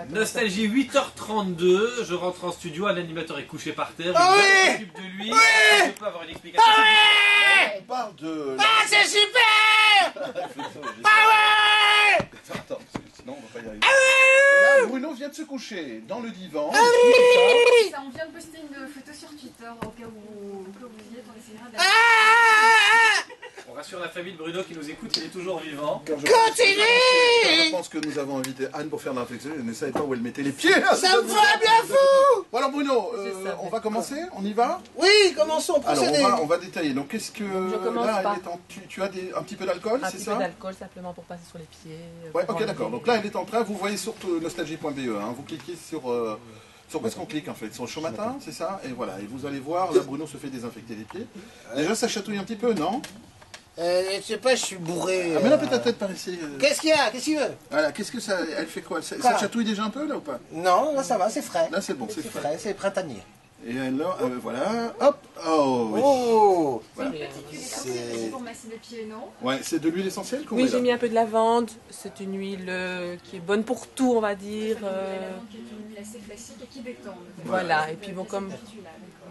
Nostalgie 8h32, je rentre en studio, un animateur est couché par terre, je m'occupe de lui, je peux avoir une explication. On parle de... Ah, c'est super! Ah ouais! Attends, sinon on va pas y arriver. Et là, Bruno vient de se coucher dans le divan. Ça, on vient de poster une photo sur Twitter, au cas où vous y êtes, on essaiera d'aller. On rassure la famille de Bruno qui nous écoute, il est toujours vivant. Continue! Je pense que nous avons invité Anne pour faire la réflexion, elle ne savait pas où elle mettait les pieds. Ça me va bien fou! Bon alors Bruno, on va commencer? On y va? Oui, commençons, procédez. Alors on va détailler. Donc qu'est-ce que... Je commence là, par... tu as un petit peu d'alcool, c'est ça? Un petit peu d'alcool simplement pour passer sur les pieds. Ouais, ok d'accord. Donc là elle est en train, vous voyez sur nostalgie.be, hein, vous cliquez sur où est-ce qu'on clique en fait? Sur le chaud matin, c'est ça? Et voilà, et vous allez voir, là Bruno se fait désinfecter les pieds. Déjà ça chatouille un petit peu, non? Je sais pas, je suis bourré. Ah, mets un peu ta tête par ici. Qu'est-ce qu'il y a? Qu'est-ce qu'il veut? Voilà, qu'est-ce que ça... Elle fait quoi? Ça chatouille déjà un peu là ou pas? Non, là ça va, c'est frais. Là c'est bon, c'est frais. frais, c'est printanier. Et alors, voilà, hop, oh oui. Oh! Voilà. C'est pour masser les pieds, non? Ouais, c'est de l'huile essentielle qu'on met Oui, là. j'ai mis un peu de lavande. C'est une huile qui est bonne pour tout, on va dire. La lavande qui est une huile assez classique et qui détend. Voilà, et puis bon,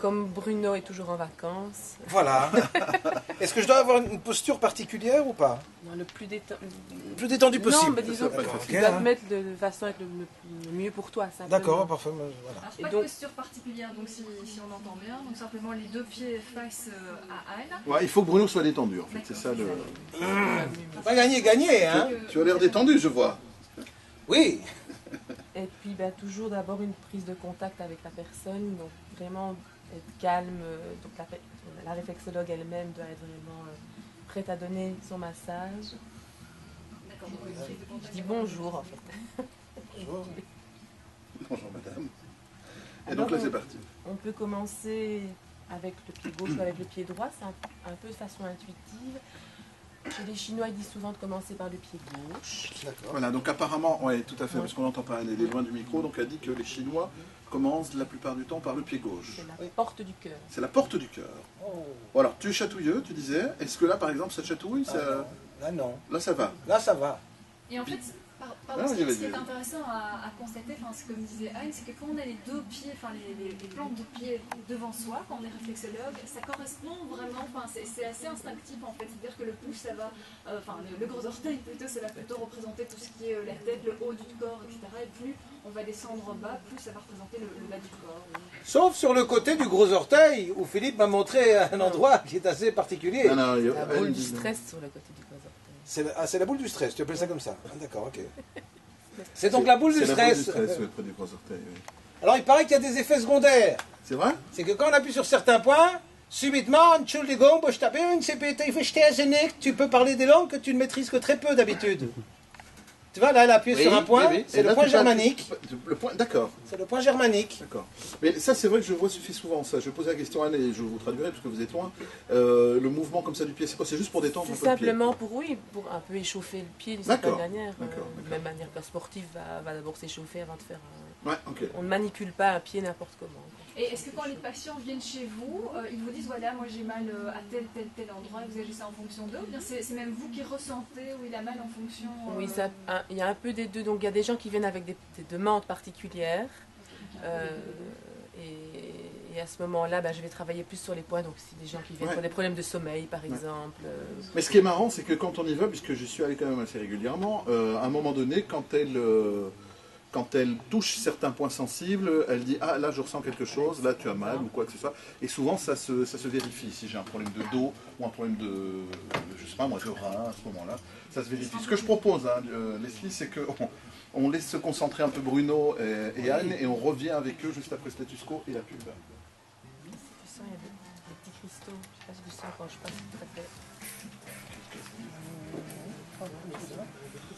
comme Bruno est toujours en vacances, Voilà. Est-ce que je dois avoir une posture particulière ou pas? non, le plus détendu. Le plus détendu Non, possible. mais disons Ça va que pas être tu facile. dois Ok, te mettre de façon à être le mieux pour toi. Simplement. D'accord, parfait. Voilà. Alors, Et pas de donc- posture particulière, donc si on entend bien, donc simplement les deux pieds face à Anne. Ouais, il faut que Bruno soit détendu en fait, c'est ça le... Pas gagner, hein? Tu as l'air détendu, je vois. Oui. Et puis ben, toujours d'abord une prise de contact avec la personne, donc vraiment être calme. Donc la réflexologue elle-même doit être vraiment prête à donner son massage. D'accord, donc une prise de Je contact. dis bonjour en fait. Bonjour. Bonjour madame. Et Alors, donc là c'est parti. On peut commencer avec le pied gauche ou avec le pied droit, c'est un peu de façon intuitive. Chez les Chinois, ils disent souvent de commencer par le pied gauche. D'accord. Voilà, donc apparemment, oui tout à fait, parce qu'on n'entend pas, elle est loin du micro, donc elle dit que les Chinois commencent la plupart du temps par le pied gauche. C'est la porte du cœur. C'est la porte du cœur. Oh. Bon, alors, tu es chatouilleux, tu disais. Est-ce que là, par exemple, ça chatouille ça... Là, non. Là, ça va. Là, ça va. Et en fait, Ah, ce qui vas-y, est vas-y. intéressant à constater, c'est comme disait Anne, c'est que quand on a les deux pieds, les plantes de pied devant soi, quand on est réflexologue, ça correspond vraiment, c'est assez instinctif en fait, c'est-à-dire que le pouce, ça va, le gros orteil plutôt, ça va plutôt représenter tout ce qui est la tête, le haut du corps, etc. Et plus on va descendre en bas, plus ça va représenter le bas du corps. Sauf sur le côté du gros orteil, où Philippe m'a montré un endroit qui est assez particulier. Non, non, La boule elle du dit- stress sur le côté du gros orteil. C'est la boule du stress, tu appelles ça comme ça. Ah, d'accord, ok. C'est donc la boule du C'est la boule stress. du stress, ouais, près du gros orteil, oui. Alors, il paraît qu'il y a des effets secondaires. C'est vrai? C'est que quand on appuie sur certains points, subitement, tu peux parler des langues que tu ne maîtrises que très peu d'habitude. Tu vois, là, elle a appuyé sur un point, oui, oui. c'est Et le là, point tu parles- germanique. Le point, d'accord. C'est le point germanique. D'accord. Mais ça, c'est vrai que je vois suffit souvent ça. Je pose la question à Anne et je vous traduirai parce que vous êtes loin. Le mouvement comme ça du pied, c'est quoi? C'est juste pour détendre un C'est peu le pied. simplement pour un peu échauffer le pied d'une certaine D'accord, manière. d'accord, De même manière qu'un sportif va d'abord s'échauffer avant de faire un... Ouais, ok. On ne manipule pas un pied n'importe comment. Et est-ce que quand les patients viennent chez vous, ils vous disent voilà, moi j'ai mal à tel endroit, et vous agissez en fonction d'eux, ou bien c'est même vous qui ressentez où il a mal en fonction Oui, il y a un peu des deux. Donc il y a des gens qui viennent avec des demandes particulières. Et à ce moment-là, je vais travailler plus sur les points. Donc c'est des gens qui viennent Ouais. pour des problèmes de sommeil, par exemple. Mais ce qui est marrant, c'est que quand on y va, puisque je suis allé quand même assez régulièrement, à un moment donné, quand elle touche certains points sensibles, elle dit « Ah, là, je ressens quelque chose, là, tu as mal, ou quoi que ce soit. » Et souvent, ça se vérifie. Si j'ai un problème de dos, ou un problème je sais pas moi, de rein, à ce moment-là, ça se vérifie. Ce que je propose, Leslie, c'est qu'on laisse se concentrer un peu Bruno et Anne, et on revient avec eux juste après Status Quo et la pub. Tu sens, il y a des petits cristaux. Je ne sais pas si tu sens quand je passe très près.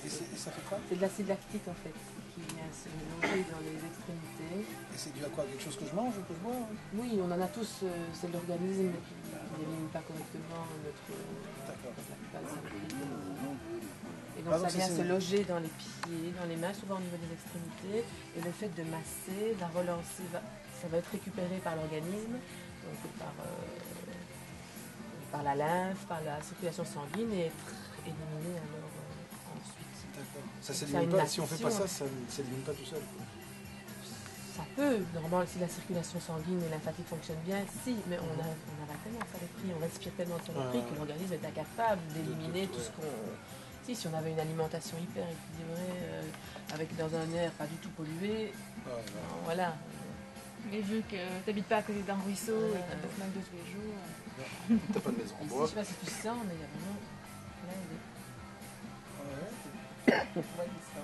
Et ça fait quoi? C'est de l'acide lactique en fait, qui vient se loger dans les extrémités. Et c'est dû à quoi? Quelque chose que je mange ou que je bois? Oui, on en a tous, c'est l'organisme qui n'élimine pas correctement notre... D'accord. Et donc ça vient se loger dans les pieds, dans les mains, souvent au niveau des extrémités. Et le fait de masser, la relancer, ça va être récupéré par l'organisme, donc par la lymphe, par la circulation sanguine et être éliminé alors ensuite. D'accord. Ça Ça a s'élimine une pas. Si on fait pas action. ça, ça ne s'élimine pas tout seul. Ça peut, normalement, si la circulation sanguine et lymphatique fonctionnent bien, si, mais on a tellement de saloperies, on respire tellement de saloperies que l'organisme est incapable d'éliminer tout ce qu'on... Si on avait une alimentation hyper équilibrée, avec dans un air pas du tout pollué, voilà. Mais vu que t'habites pas à côté d'un ruisseau et que tu bouffes McDo tous les jours. T'as pas de maison en Ici, bois. je sais pas si tu sens, mais il y a vraiment plein de... Ouais. Ouais, c'est ça.